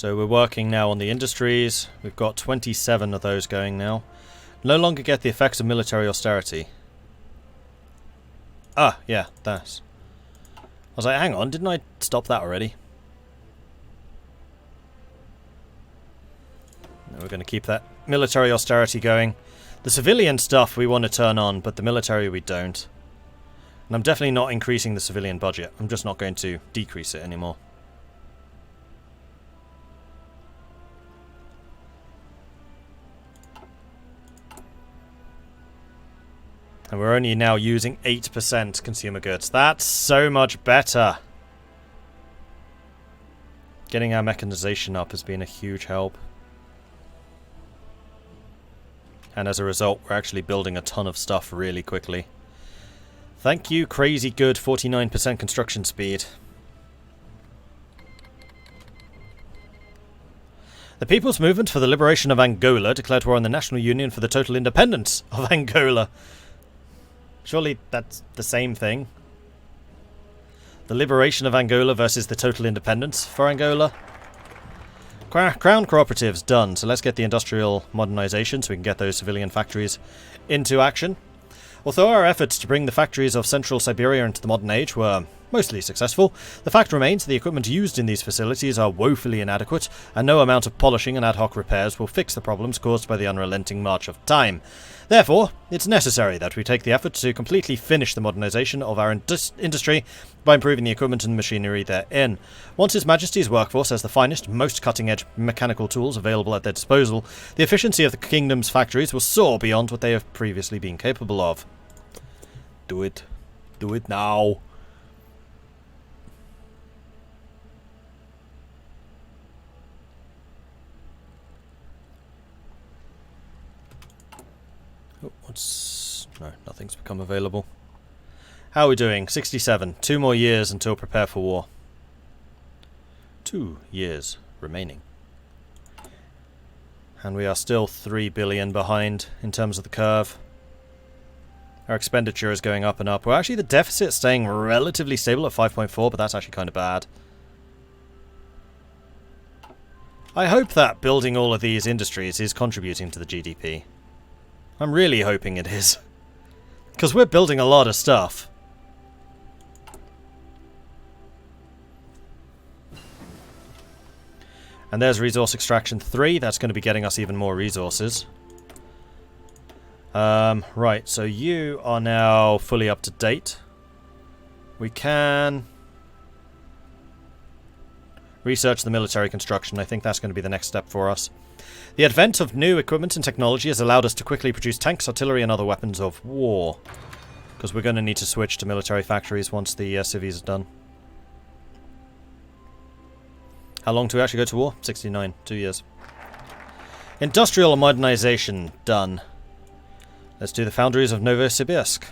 So we're working now on the industries. We've got 27 of those going now. No longer get the effects of military austerity. Ah, yeah, that. I was like, hang on, didn't I stop that already? No, we're going to keep that military austerity going. The civilian stuff we want to turn on, but the military we don't. And I'm definitely not increasing the civilian budget. I'm just not going to decrease it anymore. And we're only now using 8% consumer goods. That's so much better. Getting our mechanization up has been a huge help. And as a result, we're actually building a ton of stuff really quickly. Thank you, crazy good 49% construction speed. The People's Movement for the Liberation of Angola declared war on the National Union for the total independence of Angola. Surely that's the same thing. The liberation of Angola versus the total independence for Angola. Crown cooperatives done, so let's get the industrial modernization so we can get those civilian factories into action. Although our efforts to bring the factories of Central Siberia into the modern age were mostly successful, the fact remains the equipment used in these facilities are woefully inadequate, and no amount of polishing and ad hoc repairs will fix the problems caused by the unrelenting march of time. Therefore, it's necessary that we take the effort to completely finish the modernization of our industry by improving the equipment and machinery therein. Once His Majesty's workforce has the finest, most cutting-edge mechanical tools available at their disposal, the efficiency of the kingdom's factories will soar beyond what they have previously been capable of. Do it. Do it now. Oh, no, nothing's become available. How are we doing? 67. 2 more years until prepare for war. 2 years remaining. And we are still 3 billion behind in terms of the curve. Our expenditure is going up and up. Well, actually the deficit's staying relatively stable at 5.4, but that's actually kind of bad. I hope that building all of these industries is contributing to the GDP. I'm really hoping it is. Because we're building a lot of stuff. And there's resource extraction 3. That's going to be getting us even more resources. Right, so you are now fully up to date. We can research the military construction. I think that's going to be the next step for us. The advent of new equipment and technology has allowed us to quickly produce tanks, artillery and other weapons of war. Because we're going to need to switch to military factories once the civies are done. How long do we actually go to war? 69. 2 years. Industrial modernization done. Let's do the foundries of Novosibirsk.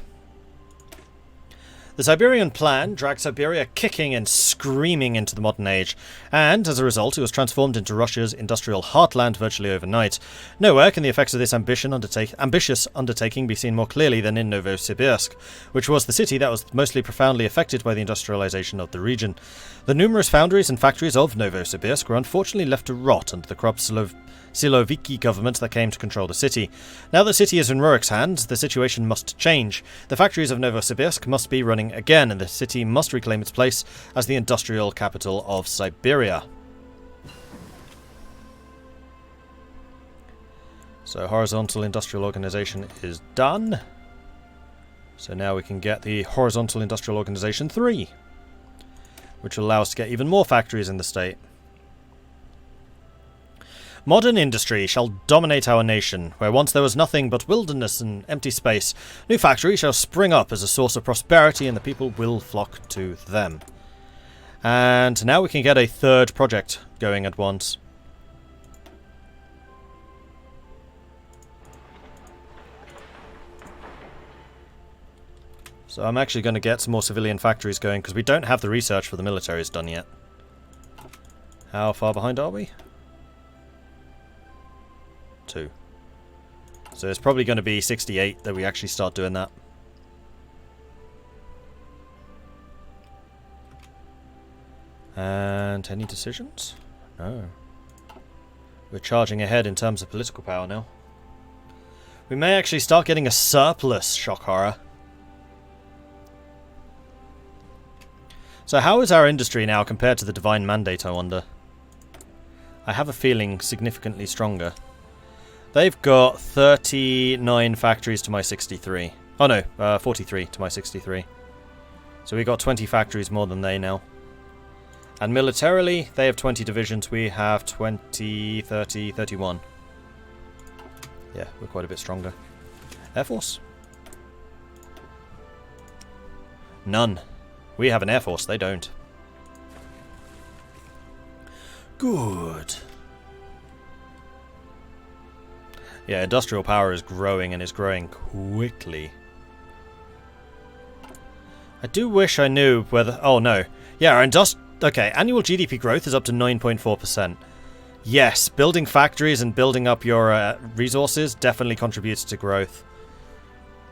The Siberian plan dragged Siberia kicking and screaming into the modern age, and as a result it was transformed into Russia's industrial heartland virtually overnight. Nowhere can the effects of this ambitious undertaking be seen more clearly than in Novosibirsk, which was the city that was mostly profoundly affected by the industrialization of the region. The numerous foundries and factories of Novosibirsk were unfortunately left to rot under the corrupt Siloviki government that came to control the city. Now that the city is in Rurik's hands, the situation must change. The factories of Novosibirsk must be running again, and the city must reclaim its place as the industrial capital of Siberia. So horizontal industrial organization is done. So now we can get the horizontal industrial organization 3, which will allow us to get even more factories in the state. Modern industry shall dominate our nation. Where once there was nothing but wilderness and empty space, new factories shall spring up as a source of prosperity and the people will flock to them. And now we can get a third project going at once. So I'm actually going to get some more civilian factories going because we don't have the research for the militaries done yet. How far behind are we? 2. So it's probably going to be 68 that we actually start doing that. And any decisions? No. We're charging ahead in terms of political power now. We may actually start getting a surplus, shock horror. So how is our industry now compared to the Divine Mandate, I wonder? I have a feeling significantly stronger. They've got 39 factories to my 63. Oh no, 43 to my 63. So we got 20 factories more than they now. And militarily, they have 20 divisions, we have 20, 30, 31. Yeah, we're quite a bit stronger. Air Force? None. We have an Air Force, they don't. Good. Yeah, industrial power is growing, and it's growing quickly. I do wish I knew whether... Oh, no. Yeah, our okay, annual GDP growth is up to 9.4%. Yes, building factories and building up your resources definitely contributes to growth.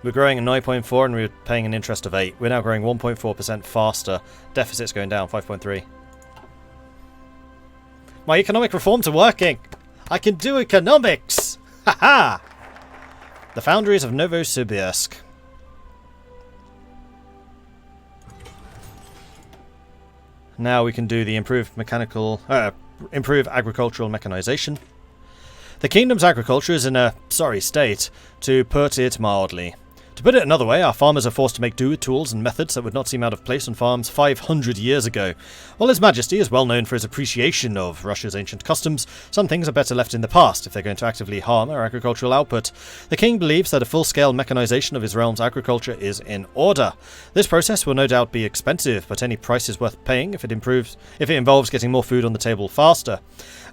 We're growing at 9.4 and we're paying an interest of 8. We're now growing 1.4% faster. Deficit's going down, 5.3. My economic reforms are working! I can do economics! Haha! The foundries of Novosibirsk. Now we can do the improved agricultural mechanization. The kingdom's agriculture is in a sorry state, to put it mildly. To put it another way, our farmers are forced to make do with tools and methods that would not seem out of place on farms 500 years ago. While His Majesty is well known for his appreciation of Russia's ancient customs, some things are better left in the past if they're going to actively harm our agricultural output. The king believes that a full-scale mechanization of his realm's agriculture is in order. This process will no doubt be expensive, but any price is worth paying if it involves getting more food on the table faster.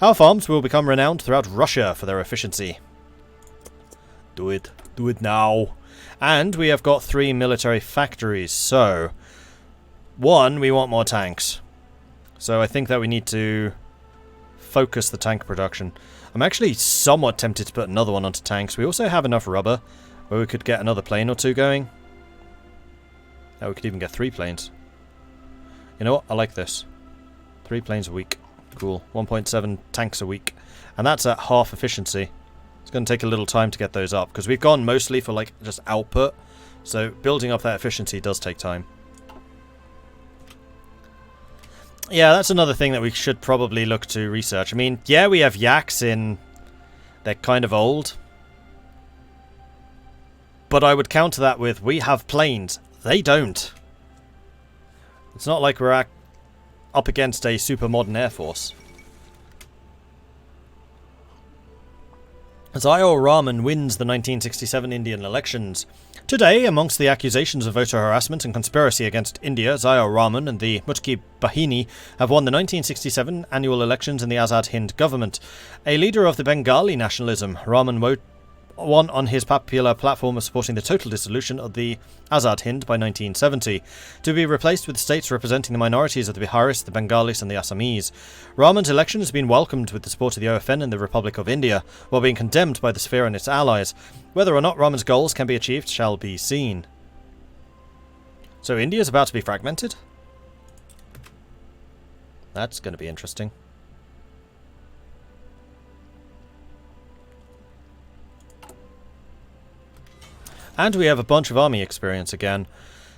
Our farms will become renowned throughout Russia for their efficiency. Do it. Do it now. And we have got 3 military factories, so... 1, we want more tanks. So I think that we need to focus the tank production. I'm actually somewhat tempted to put another one onto tanks. We also have enough rubber where we could get another plane or 2 going. Yeah, we could even get 3 planes. You know what? I like this. 3 planes a week. Cool. 1.7 tanks a week. And that's at half efficiency. It's going to take a little time to get those up, because we've gone mostly for like just output, so building up that efficiency does take time. Yeah, that's another thing that we should probably look to research. I mean, yeah, we have yaks in... They're kind of old. But I would counter that with, we have planes. They don't. It's not like we're up against a super modern air force. Ziaur Rahman wins the 1967 Indian elections. Today, amongst the accusations of voter harassment and conspiracy against India, Ziaur Rahman and the Mutki Bahini have won the 1967 annual elections in the Azad Hind government. A leader of the Bengali nationalism, Rahman won on his popular platform of supporting the total dissolution of the Azad Hind by 1970, to be replaced with states representing the minorities of the Biharis, the Bengalis and the Assamese. Rahman's election has been welcomed with the support of the OFN and the Republic of India, while being condemned by the sphere and its allies. Whether or not Rahman's goals can be achieved shall be seen. So India is about to be fragmented? That's going to be interesting. And we have a bunch of army experience again.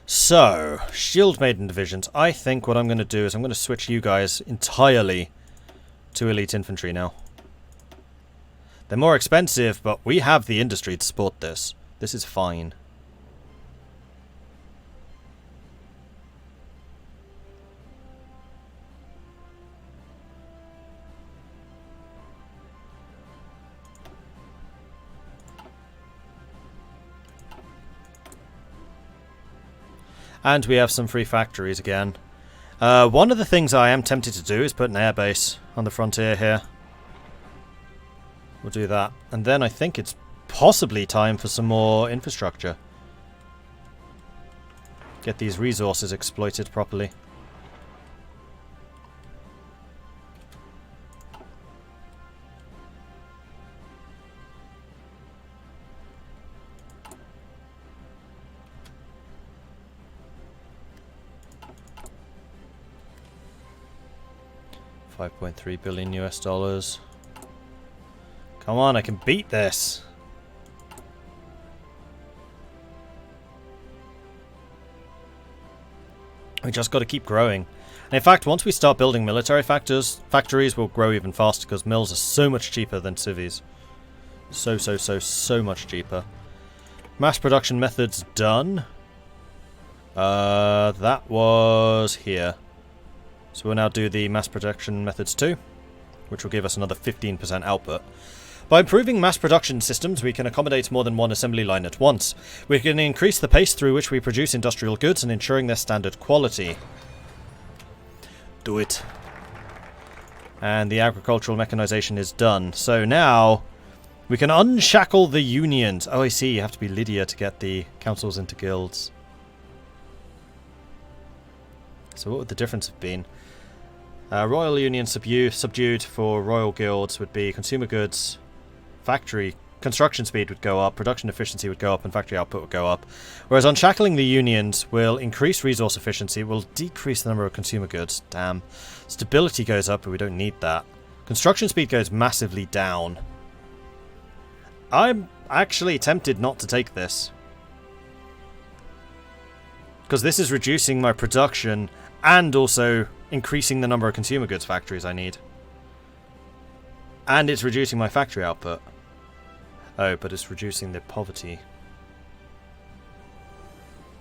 So, Shield Maiden divisions. I think what I'm going to do is I'm going to switch you guys entirely to elite infantry now. They're more expensive, but we have the industry to support this. This is fine. And we have some free factories again. One of the things I am tempted to do is put an airbase on the frontier here. We'll do that. And then I think it's possibly time for some more infrastructure. Get these resources exploited properly. $5.3 billion US. Come on, I can beat this. We just got to keep growing. And in fact, once we start building military factories will grow even faster because mills are so much cheaper than civies. So much cheaper. Mass production methods done. That was here. So we'll now do the mass production methods too, which will give us another 15% output. By improving mass production systems, we can accommodate more than one assembly line at once. We can increase the pace through which we produce industrial goods and ensuring their standard quality. Do it. And the agricultural mechanization is done. So now we can unshackle the unions. Oh, I see. You have to be Lydia to get the councils into guilds. So what would the difference have been? Royal Union subdued for royal guilds would be consumer goods, factory construction speed would go up, production efficiency would go up, and factory output would go up. Whereas unshackling the unions will increase resource efficiency, will decrease the number of consumer goods. Damn. Stability goes up, but we don't need that. Construction speed goes massively down. I'm actually tempted not to take this, because this is reducing my production and also increasing the number of consumer goods factories I need. And it's reducing my factory output. Oh, but it's reducing the poverty.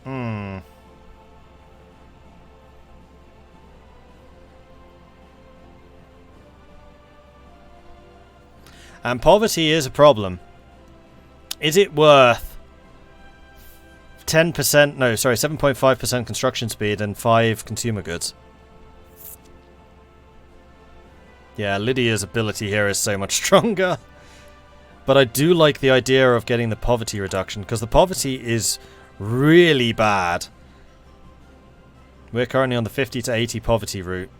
And poverty is a problem. Is it worth 10%, no, sorry, 7.5% construction speed and 5 consumer goods? Yeah, Lydia's ability here is so much stronger. But I do like the idea of getting the poverty reduction, because the poverty is really bad. We're currently on the 50 to 80 poverty route,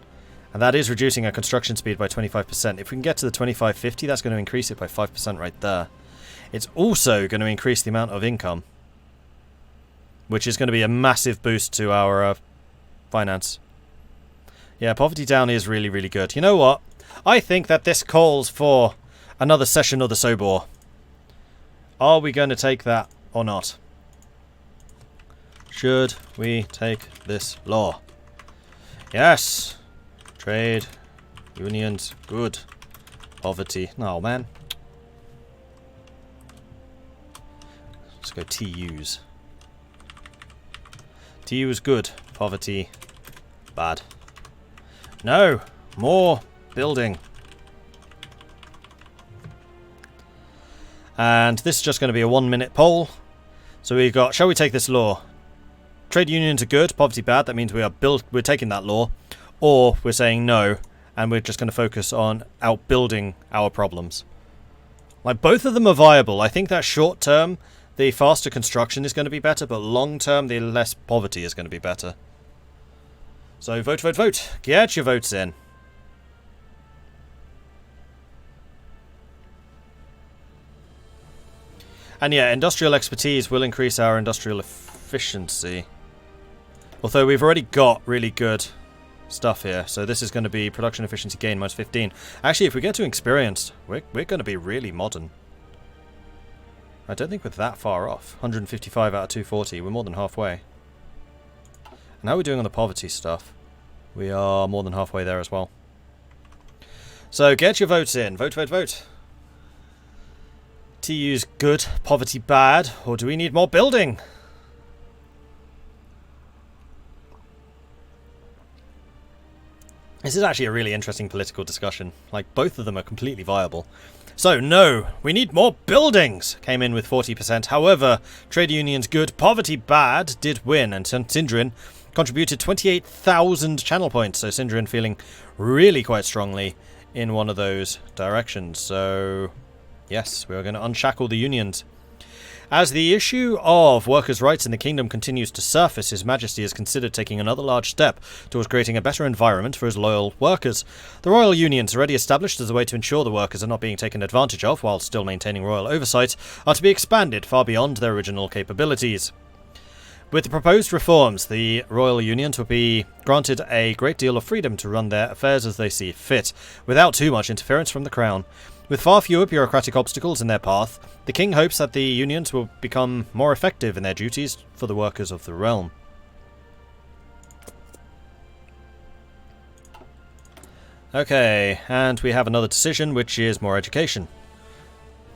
and that is reducing our construction speed by 25%. If we can get to the 2550, that's going to increase it by 5% right there. It's also going to increase the amount of income, which is going to be a massive boost to our finance. Yeah, poverty down is really, really good. You know what? I think that this calls for another session of the Sobor. Are we going to take that or not? Should we take this law? Yes. Trade. Unions. Good. Poverty. No, man. Let's go TUs. TU is good. Poverty. Bad. No. More building. And this is just going to be a 1-minute poll. So we've got, shall we take this law? Trade unions are good, poverty bad. That means we're taking that law. Or we're saying no, and we're just going to focus on outbuilding our problems. Like, both of them are viable. I think that short term, the faster construction is going to be better, but long term, the less poverty is going to be better. So vote, vote, vote. Get your votes in. And yeah, industrial expertise will increase our industrial efficiency. Although we've already got really good stuff here. So this is going to be production efficiency gain minus 15. Actually, if we get to experienced, we're going to be really modern. I don't think we're that far off. 155 out of 240. We're more than halfway. And how are we doing on the poverty stuff? We are more than halfway there as well. So get your votes in. Vote, vote, vote. TU's good, poverty bad, or do we need more building? This is actually a really interesting political discussion. Like, both of them are completely viable. So, no, we need more buildings! Came in with 40%. However, trade unions good, poverty bad did win, and Sindrin contributed 28,000 channel points. So Sindrin feeling really quite strongly in one of those directions. So yes, we are going to unshackle the unions. As the issue of workers' rights in the kingdom continues to surface, His Majesty has considered taking another large step towards creating a better environment for his loyal workers. The royal unions, already established as a way to ensure the workers are not being taken advantage of while still maintaining royal oversight, are to be expanded far beyond their original capabilities. With the proposed reforms, the royal unions will be granted a great deal of freedom to run their affairs as they see fit, without too much interference from the crown. With far fewer bureaucratic obstacles in their path, the king hopes that the unions will become more effective in their duties for the workers of the realm. Okay, and we have another decision, which is more education,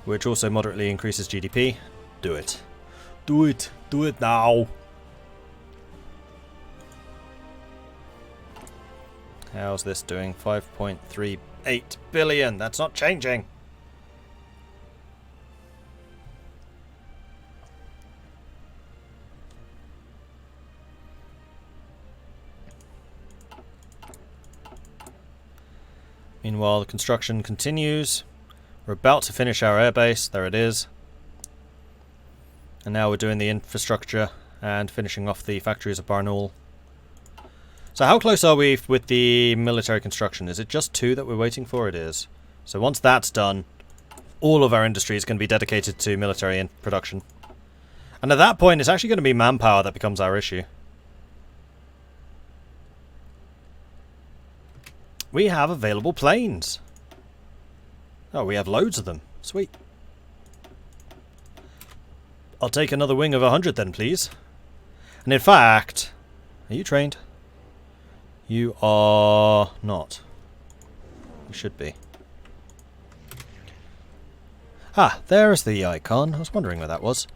which also moderately increases GDP. Do it. Do it. Do it now. How's this doing? 5.38 billion. That's not changing. Meanwhile, the construction continues. We're about to finish our airbase. There it is. And now we're doing the infrastructure and finishing off the factories of Barnaul. So how close are we with the military construction? Is it just 2 that we're waiting for? It is. So once that's done, all of our industry is going to be dedicated to military production. And at that point, it's actually going to be manpower that becomes our issue. We have available planes. Oh, we have loads of them. Sweet. I'll take another wing of 100 then, please. And in fact, are you trained? You are not. You should be. Ah, there's the icon. I was wondering where that was.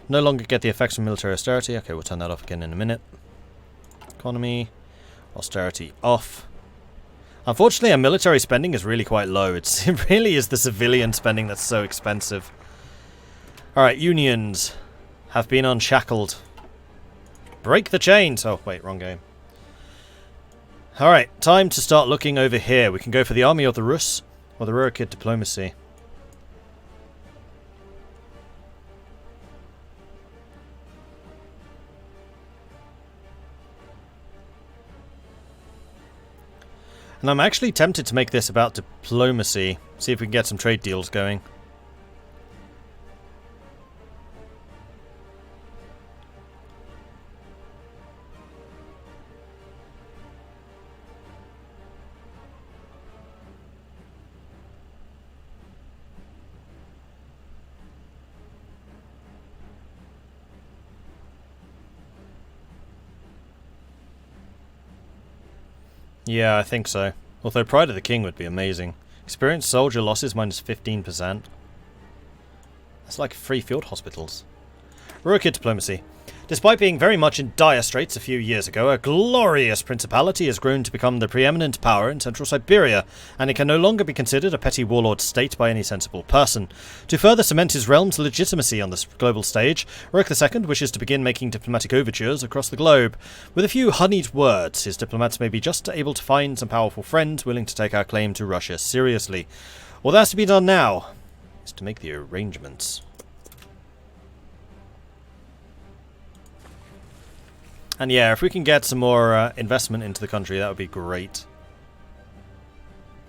No longer get the effects from military austerity. Okay, we'll turn that off again in a minute. Economy. Austerity off. Unfortunately, our military spending is really quite low. It really is the civilian spending that's so expensive. Alright, unions have been unshackled. Break the chains! Oh, wait, wrong game. Alright, time to start looking over here. We can go for the army of the Rus or the Rurik II diplomacy. And I'm actually tempted to make this about diplomacy. See if we can get some trade deals going. Yeah, I think so. Although Pride of the King would be amazing. Experienced soldier losses minus 15%. That's like free field hospitals. Rurik II diplomacy. Despite being very much in dire straits a few years ago, a glorious principality has grown to become the preeminent power in central Siberia, and it can no longer be considered a petty warlord state by any sensible person. To further cement his realm's legitimacy on the global stage, Rurik II wishes to begin making diplomatic overtures across the globe. With a few honeyed words, his diplomats may be just able to find some powerful friends willing to take our claim to Russia seriously. All that has to be done now is to make the arrangements. And yeah, if we can get some more investment into the country, that would be great.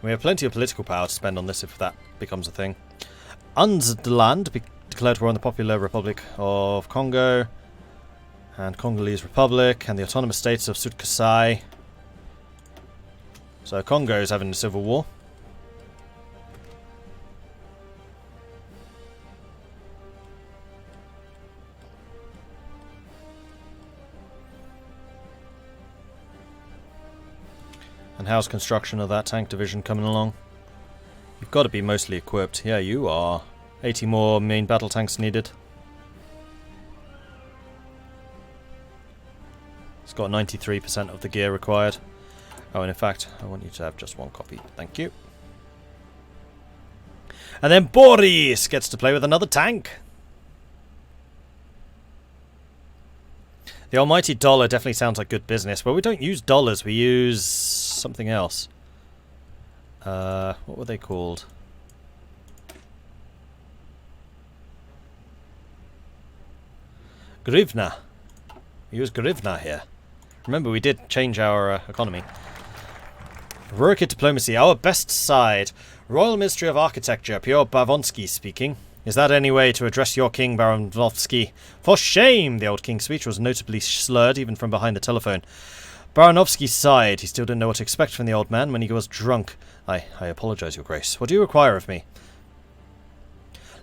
We have plenty of political power to spend on this if that becomes a thing. Unshackling declared war on the Popular Republic of Congo and Congolese Republic and the autonomous states of Sud Kasai. So Congo is having a civil war. And how's construction of that tank division coming along? You've got to be mostly equipped. Yeah, you are. 80 more main battle tanks needed. It's got 93% of the gear required. Oh, and in fact, I want you to have just one copy. Thank you. And then Boris gets to play with another tank. The almighty dollar definitely sounds like good business. Well, we don't use dollars, we use something else. What were they called? Grivna. We use Grivna here. Remember, we did change our economy. Rurik diplomacy, our best side. Royal Ministry of Architecture, Pyotr Bavonsky speaking. Is that any way to address your king, Baranovsky? For shame! The old king's speech was notably slurred even from behind the telephone. Baranovsky sighed. He still didn't know what to expect from the old man when he was drunk. I apologize, your grace. What do you require of me?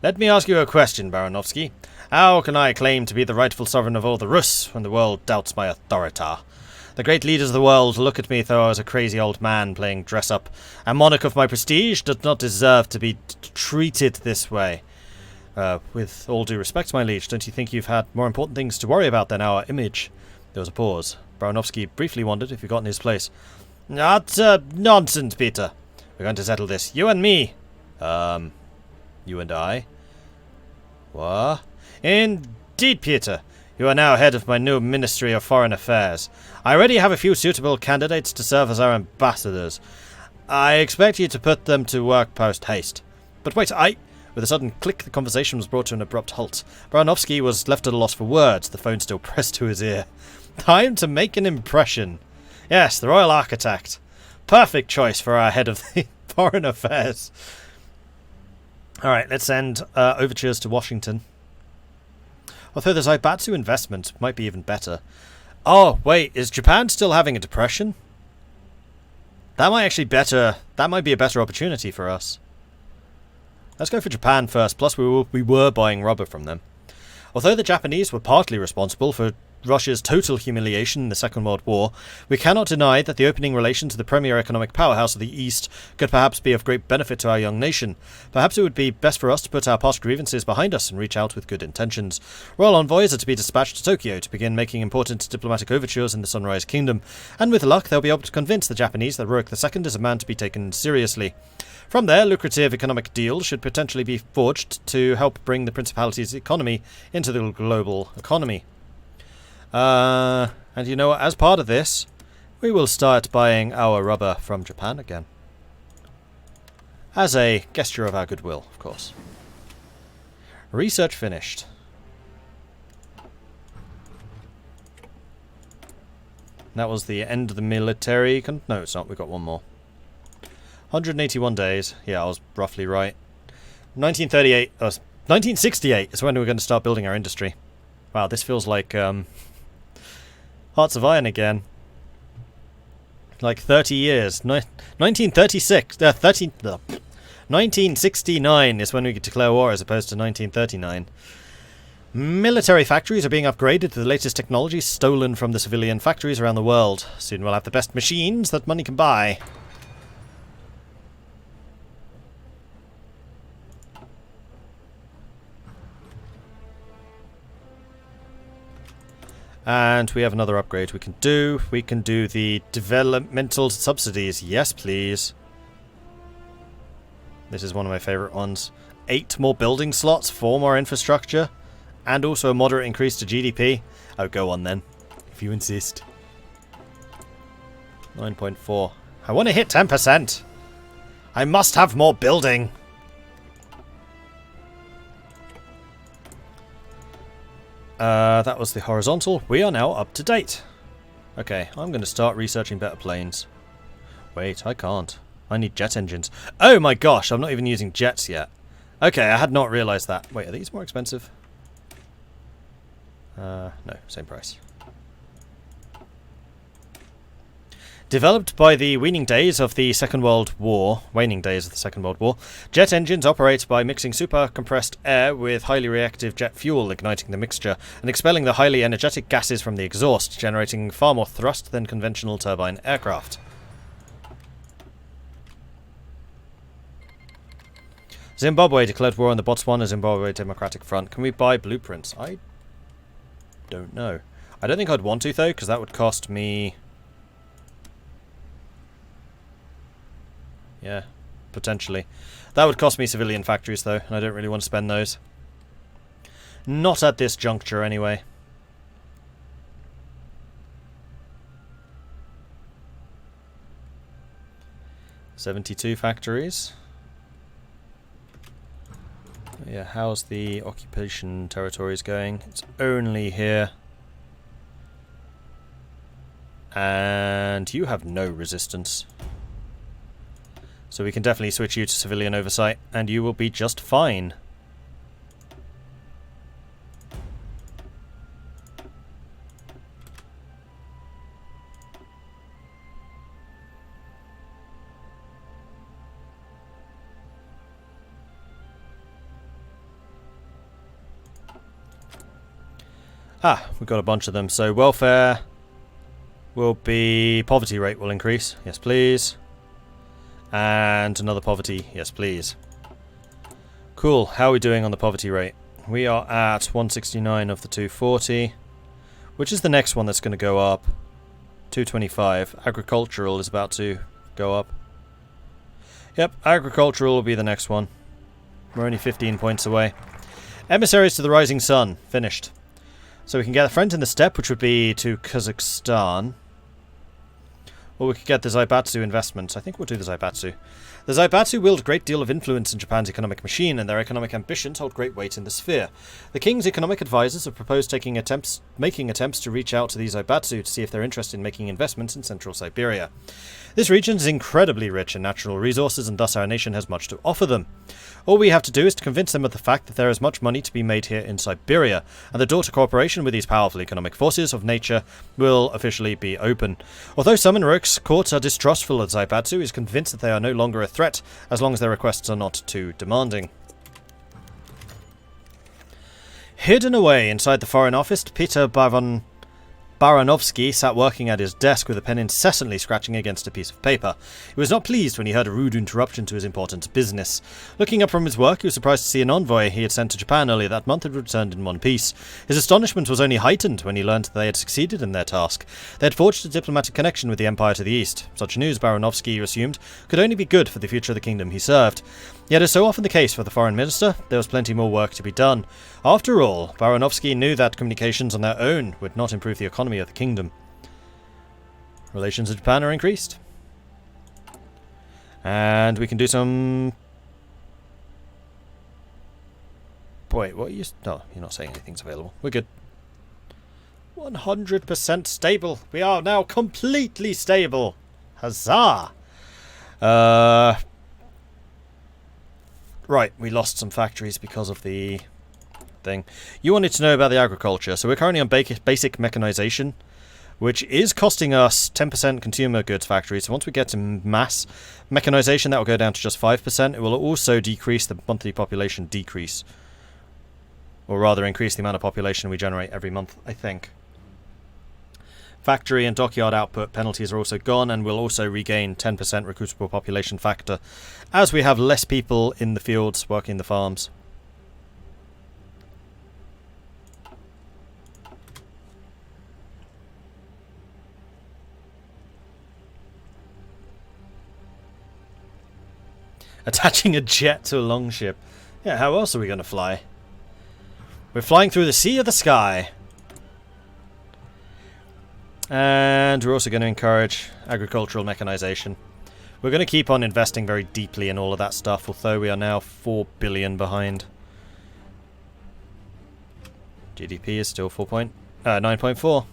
Let me ask you a question, Baranovsky. How can I claim to be the rightful sovereign of all the Rus when the world doubts my authority? The great leaders of the world look at me though I was a crazy old man playing dress-up. A monarch of my prestige does not deserve to be treated this way. With all due respect, my liege, don't you think you've had more important things to worry about than our image? There was a pause. Baranovsky briefly wondered if he'd gotten his place. Not nonsense, Peter. We're going to settle this. You and me. You and I? What? Indeed, Peter. You are now head of my new Ministry of Foreign Affairs. I already have a few suitable candidates to serve as our ambassadors. I expect you to put them to work post-haste. But wait, With a sudden click, the conversation was brought to an abrupt halt. Baranovsky was left at a loss for words, the phone still pressed to his ear. Time to make an impression. Yes, the Royal Architect. Perfect choice for our head of the Foreign Affairs. Alright, let's send overtures to Washington. Although the Zaibatsu investment might be even better. Oh, wait, is Japan still having a depression? That might be a better opportunity for us. Let's go for Japan first, plus we were buying rubber from them. Although the Japanese were partly responsible for Russia's total humiliation in the Second World War, we cannot deny that the opening relations to the premier economic powerhouse of the East could perhaps be of great benefit to our young nation. Perhaps it would be best for us to put our past grievances behind us and reach out with good intentions. Royal envoys are to be dispatched to Tokyo to begin making important diplomatic overtures in the Sunrise Kingdom, and with luck they'll be able to convince the Japanese that Rurik II is a man to be taken seriously. From there, lucrative economic deals should potentially be forged to help bring the Principality's economy into the global economy. And you know what, as part of this, we will start buying our rubber from Japan again. As a gesture of our goodwill, of course. Research finished. That was the end of the military... No, it's not. We've got one more. 181 days. Yeah, I was roughly right. 1968 is when we're going to start building our industry. Wow, this feels like... Hearts of Iron again. Like 30 years. 1969 is when we declare war as opposed to 1939. Military factories are being upgraded to the latest technology stolen from the civilian factories around the world. Soon we'll have the best machines that money can buy. And we have another upgrade we can do. We can do the developmental subsidies. Yes, please. This is one of my favourite ones. 8 more building slots, 4 more infrastructure, and also a moderate increase to GDP. Oh, go on then, if you insist. 9.4. I want to hit 10%. I must have more building. That was the horizontal. We are now up to date. Okay, I'm going to start researching better planes. Wait, I can't. I need jet engines. Oh my gosh, I'm not even using jets yet. Okay, I had not realised that. Wait, are these more expensive? No, same price. Developed by the waning days of the Second World War, jet engines operate by mixing super compressed air with highly reactive jet fuel, igniting the mixture and expelling the highly energetic gases from the exhaust, generating far more thrust than conventional turbine aircraft. Zimbabwe declared war on the Botswana-Zimbabwe Democratic Front. Can we buy blueprints? I don't know. I don't think I'd want to, though, because that would cost me... Yeah, potentially. That would cost me civilian factories, though, and I don't really want to spend those. Not at this juncture, anyway. "72 factories. Yeah, how's the occupation territories going? It's only here. And you have no resistance. So we can definitely switch you to civilian oversight, and you will be just fine. We've got a bunch of them. So welfare will be... Poverty rate will increase. Yes, please. And another poverty. Yes, please. Cool. How are we doing on the poverty rate? We are at 169 of the 240. Which is the next one that's going to go up? 225. Agricultural is about to go up. Yep, agricultural will be the next one. We're only 15 points away. Emissaries to the Rising Sun. Finished. So we can get a friend in the steppe, which would be to Kazakhstan. Or we could get the Zaibatsu investment. I think we'll do the Zaibatsu. The Zaibatsu wield a great deal of influence in Japan's economic machine, and their economic ambitions hold great weight in the sphere. The king's economic advisors have proposed making attempts to reach out to the Zaibatsu to see if they're interested in making investments in central Siberia. This region is incredibly rich in natural resources, and thus our nation has much to offer them. All we have to do is to convince them of the fact that there is much money to be made here in Siberia, and the door to cooperation with these powerful economic forces of nature will officially be open. Although some in Rurik's court are distrustful of Zaibatsu, he is convinced that they are no longer a threat, as long as their requests are not too demanding. Hidden away inside the Foreign Office, Peter Baranovsky sat working at his desk with a pen incessantly scratching against a piece of paper. He was not pleased when he heard a rude interruption to his important business. Looking up from his work, he was surprised to see an envoy he had sent to Japan earlier that month had returned in one piece. His astonishment was only heightened when he learned that they had succeeded in their task. They had forged a diplomatic connection with the Empire to the east. Such news, Baranovsky assumed, could only be good for the future of the kingdom he served. Yet, as so often the case for the foreign minister, there was plenty more work to be done. After all, Baranovsky knew that communications on their own would not improve the economy of the kingdom. Relations with Japan are increased. And we can do some... Wait, what are you... No, you're not saying anything's available. We're good. 100% stable. We are now completely stable. Huzzah! Right, we lost some factories because of the thing. You wanted to know about the agriculture. So we're currently on basic mechanization, which is costing us 10% consumer goods factories. So once we get to mass mechanization, that will go down to just 5%. It will also decrease the monthly population decrease. Or rather, increase the amount of population we generate every month, I think. Factory and dockyard output penalties are also gone, and we'll also regain 10% recruitable population factor as we have less people in the fields working the farms. Attaching a jet to a longship. Yeah, how else are we going to fly? We're flying through the sea of the sky. And we're also going to encourage agricultural mechanization. We're going to keep on investing very deeply in all of that stuff, although we are now 4 billion behind. GDP is still 9.4.